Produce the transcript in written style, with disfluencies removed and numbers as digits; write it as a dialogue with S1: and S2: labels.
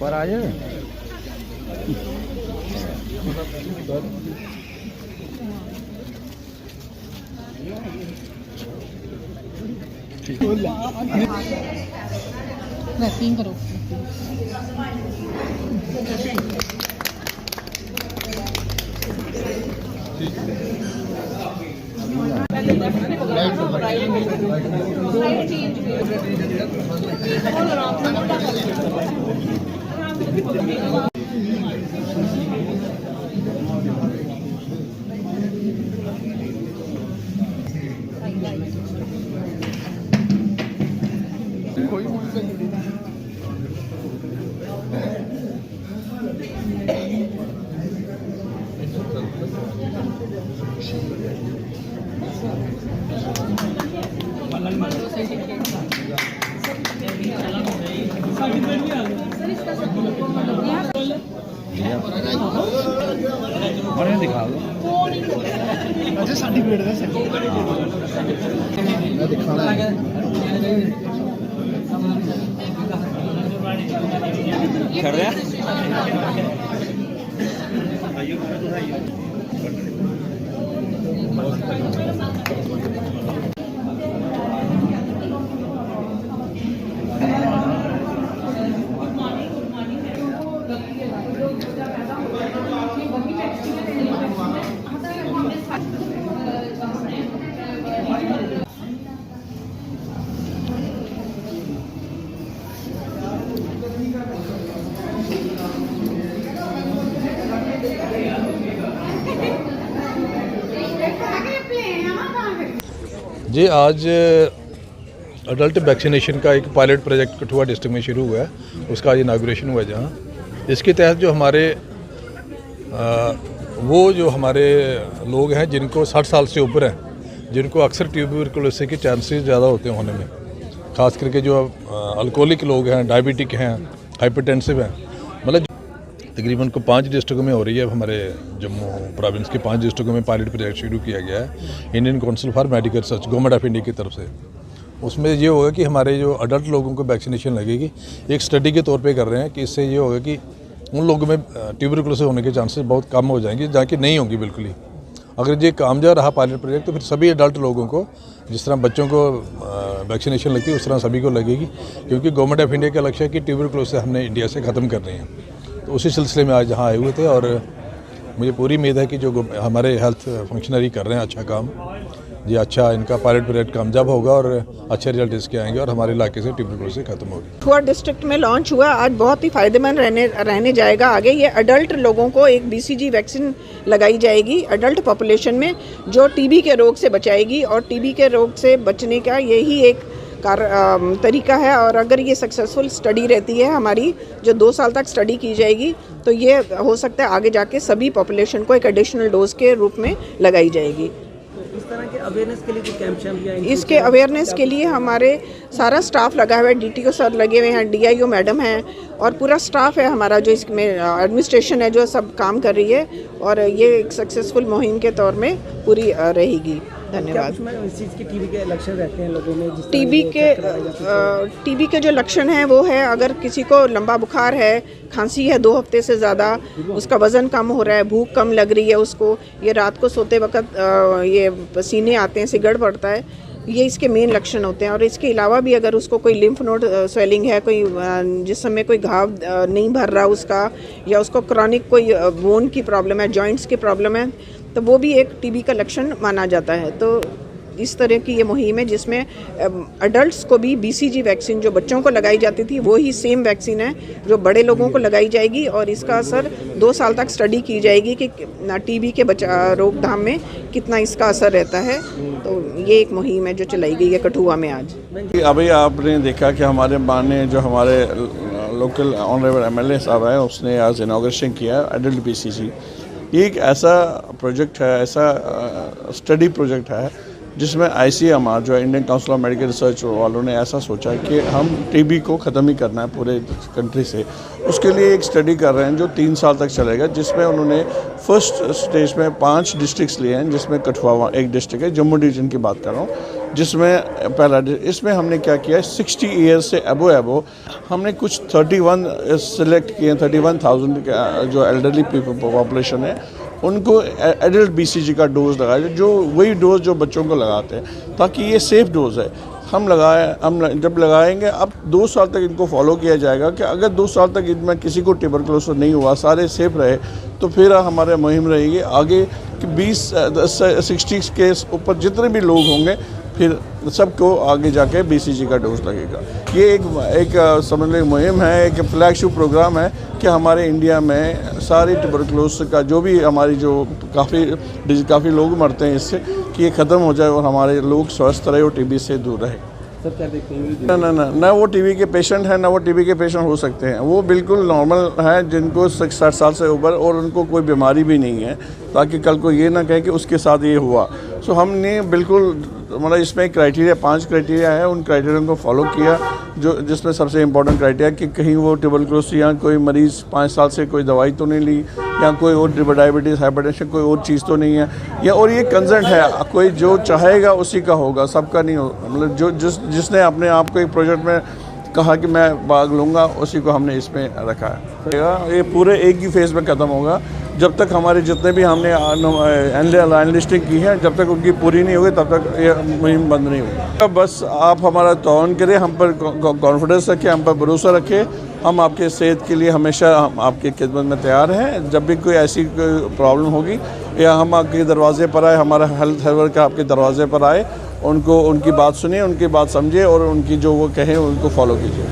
S1: ऊपर आ जाए।
S2: वैक्सीन करो।
S1: बड़े दिखा दो। अच्छा सर्टिफिकेट दे सर। मैं दिखाना है। कर रहा
S3: जी, आज अडल्ट वैक्सीनेशन का एक पायलट प्रोजेक्ट कठुआ डिस्ट्रिक्ट में शुरू हुआ है। उसका आज इनाग्रेशन हुआ है, जहाँ इसके तहत जो हमारे वो जो हमारे लोग हैं जिनको 60 साल से ऊपर हैं, जिनको अक्सर ट्यूबरकुलोसिस के चांसेस ज़्यादा होते हैं होने में, ख़ास करके जो अल्कोहलिक लोग हैं, डायबिटिक हैं, हाइपरटेंसिव हैं, मतलब तकरीबन को 5 डिस्ट्रिक्टों में हो रही है। हमारे जम्मू प्रोविंस के 5 डिस्ट्रिक्टों में पायलट प्रोजेक्ट शुरू किया गया है Indian council for medical research, government of India की तरफ से। उसमें ये होगा कि हमारे जो अडल्ट लोगों को वैक्सीनेशन लगेगी, एक स्टडी के तौर पे कर रहे हैं कि इससे ये होगा कि उन लोगों में ट्यूबरकुलोसिस होने के चांसेस बहुत कम हो जाएंगे, जहाँ कि नहीं होंगी बिल्कुल ही। अगर ये कामयाब रहा पायलट प्रोजेक्ट तो फिर सभी अडल्ट लोगों को, जिस तरह बच्चों को वैक्सीनेशन लगती है उस तरह सभी को लगेगी, क्योंकि गवर्नमेंट ऑफ इंडिया का लक्ष्य है कि ट्यूबरकुलोसिस हमने इंडिया से ख़त्म करनी है। तो उसी सिलसिले में आज यहाँ आए हुए थे और मुझे पूरी उम्मीद है कि जो हमारे हेल्थ फंक्शनरी कर रहे हैं अच्छा काम, ये अच्छा इनका पायलट प्रोजेक्ट कामयाब होगा और अच्छे रिजल्ट इसके आएंगे और हमारे इलाके से ट्यूबरकुलोसिस खत्म होगी।
S4: कठुआ डिस्ट्रिक्ट में लॉन्च हुआ, आज बहुत ही फायदेमंद रहने जाएगा आगे। ये अडल्ट लोगों को एक BCG वैक्सीन लगाई जाएगी अडल्ट पॉपुलेशन में, जो TB के रोग से बचाएगी, और TB के रोग से बचने का यही एक तरीका है। और अगर ये सक्सेसफुल स्टडी रहती है हमारी, जो 2 साल तक स्टडी की जाएगी, तो ये हो सकता है आगे जाके सभी पॉपुलेशन को एक एडिशनल डोज के रूप में लगाई जाएगी।
S5: इस तरह के अवेयरनेस के लिए जो कैंप शैम्प या
S4: इसके अवेयरनेस के लिए हमारे सारा स्टाफ लगा हुआ है, DTO सर लगे हुए हैं, DIO मैडम हैं, और पूरा स्टाफ है हमारा जो इसमें एडमिनिस्ट्रेशन है जो सब काम कर रही है, और ये एक सक्सेसफुल मुहिम के तौर में पूरी रहेगी। धन्यवाद।
S5: इस चीज़ के TB के लक्षण रहते हैं लोगों में?
S4: TB के जो लक्षण हैं वो है, अगर किसी को लंबा बुखार है, खांसी है 2 हफ्ते से ज़्यादा, उसका वज़न कम हो रहा है, भूख कम लग रही है उसको, ये रात को सोते वक्त ये पसीने आते हैं, सिगड़ पड़ता है, ये इसके मेन लक्षण होते हैं। और इसके अलावा भी अगर उसको कोई लिम्फ नोड स्वेलिंग है, कोई जिसमें कोई घाव नहीं भर रहा उसका, या उसको क्रॉनिक कोई बोन की प्रॉब्लम है, जॉइंट्स की प्रॉब्लम है, तो वो भी एक TB का लक्षण माना जाता है। तो इस तरह की ये मुहिम है जिसमें अडल्ट्स को भी BCG वैक्सीन जो बच्चों को लगाई जाती थी वो ही सेम वैक्सीन है जो बड़े लोगों को लगाई जाएगी, और इसका असर 2 साल तक स्टडी की जाएगी कि TB के रोकथाम में कितना इसका असर रहता है। तो ये एक मुहिम है जो चलाई गई है कठुआ में आज।
S6: अभी आपने देखा कि हमारे माननीय जो हमारे लोकल ऑनरेबल MLA साहब है, उसने आज इनाग्रेशन किया अडल्ट BCG। ये एक ऐसा प्रोजेक्ट है, ऐसा स्टडी प्रोजेक्ट है जिसमें ICMR जो Indian council of medical research वालों ने ऐसा सोचा कि हम TB को ख़त्म ही करना है पूरे कंट्री से। उसके लिए एक स्टडी कर रहे हैं जो 3 साल तक चलेगा, जिसमें उन्होंने फर्स्ट स्टेज में 5 डिस्ट्रिक्ट्स लिए हैं, जिसमें कठुआ एक डिस्ट्रिक्ट है, जम्मू डिवीज़न की बात कर रहा हूँ। जिसमें पहला इसमें हमने क्या किया 60 ईयर्स से एबो हमने कुछ 31 सिलेक्ट किए 31,000 जो एल्डरली पॉपुलेशन है उनको एडल्ट BCG का डोज लगाया, जो वही डोज जो बच्चों को लगाते हैं, ताकि ये सेफ़ डोज है। हम जब लगाएंगे अब 2 साल तक इनको फॉलो किया जाएगा कि अगर 2 साल तक इनमें किसी को ट्यूबरकुलोसिस नहीं हुआ, सारे सेफ रहे, तो फिर हमारे मुहिम रहेगी आगे कि 60 के ऊपर जितने भी लोग होंगे फिर सबको आगे जाके BCG का डोज लगेगा। ये एक समझ लो मुहिम है, एक फ्लैगशिप प्रोग्राम है कि हमारे इंडिया में सारी ट्यूबरकुलोसिस का जो भी हमारी जो काफ़ी लोग मरते हैं इससे, कि ये ख़त्म हो जाए और हमारे लोग स्वस्थ रहे और TB से दूर रहे।
S5: सर क्या देखते हैं?
S6: ना वो TB के पेशेंट हैं, ना वो TB के पेशेंट हो सकते हैं। वो बिल्कुल नॉर्मल हैं जिनको 60 साल से ऊपर और उनको कोई बीमारी भी नहीं है, ताकि कल को ये ना कहे कि उसके साथ ये हुआ। सो हमने बिल्कुल मतलब इसमें क्राइटेरिया 5 क्राइटेरिया है, उन क्राइटेरिया को फॉलो किया, जो जिसमें सबसे इम्पोर्टेंट क्राइटेरिया कि कहीं वो ट्यूबरकुलोसिस या कोई मरीज़ 5 साल से कोई दवाई तो नहीं ली, या कोई और डायबिटीज़ हाइपरटेंशन कोई और चीज़ तो नहीं है, या और ये कंसर्ट है, कोई जो चाहेगा उसी का होगा, सबका नहीं हो। मतलब जो जिसने अपने आप को एक प्रोजेक्ट में कहा कि मैं भाग लूँगा, उसी को हमने इसमें रखा है। ये पूरे एक ही फेज़ में ख़त्म होगा, जब तक हमारे जितने भी हमने एनालिस्टिंग की है, जब तक उनकी पूरी नहीं होगी तब तक ये मुहिम बंद नहीं होगी। बस आप हमारा तौन करें, हम पर कॉन्फिडेंस रखें, हम पर भरोसा रखें, हम आपके सेहत के लिए हमेशा हम आपकी खिदमत में तैयार हैं। जब भी कोई ऐसी प्रॉब्लम होगी या हम आपके दरवाजे पर आए, हमारा हेल्थ वर्कर आपके दरवाजे पर आए, उनकी बात सुनिए, उनकी बात समझिए और उनकी जो वो कहें उनको फॉलो कीजिए।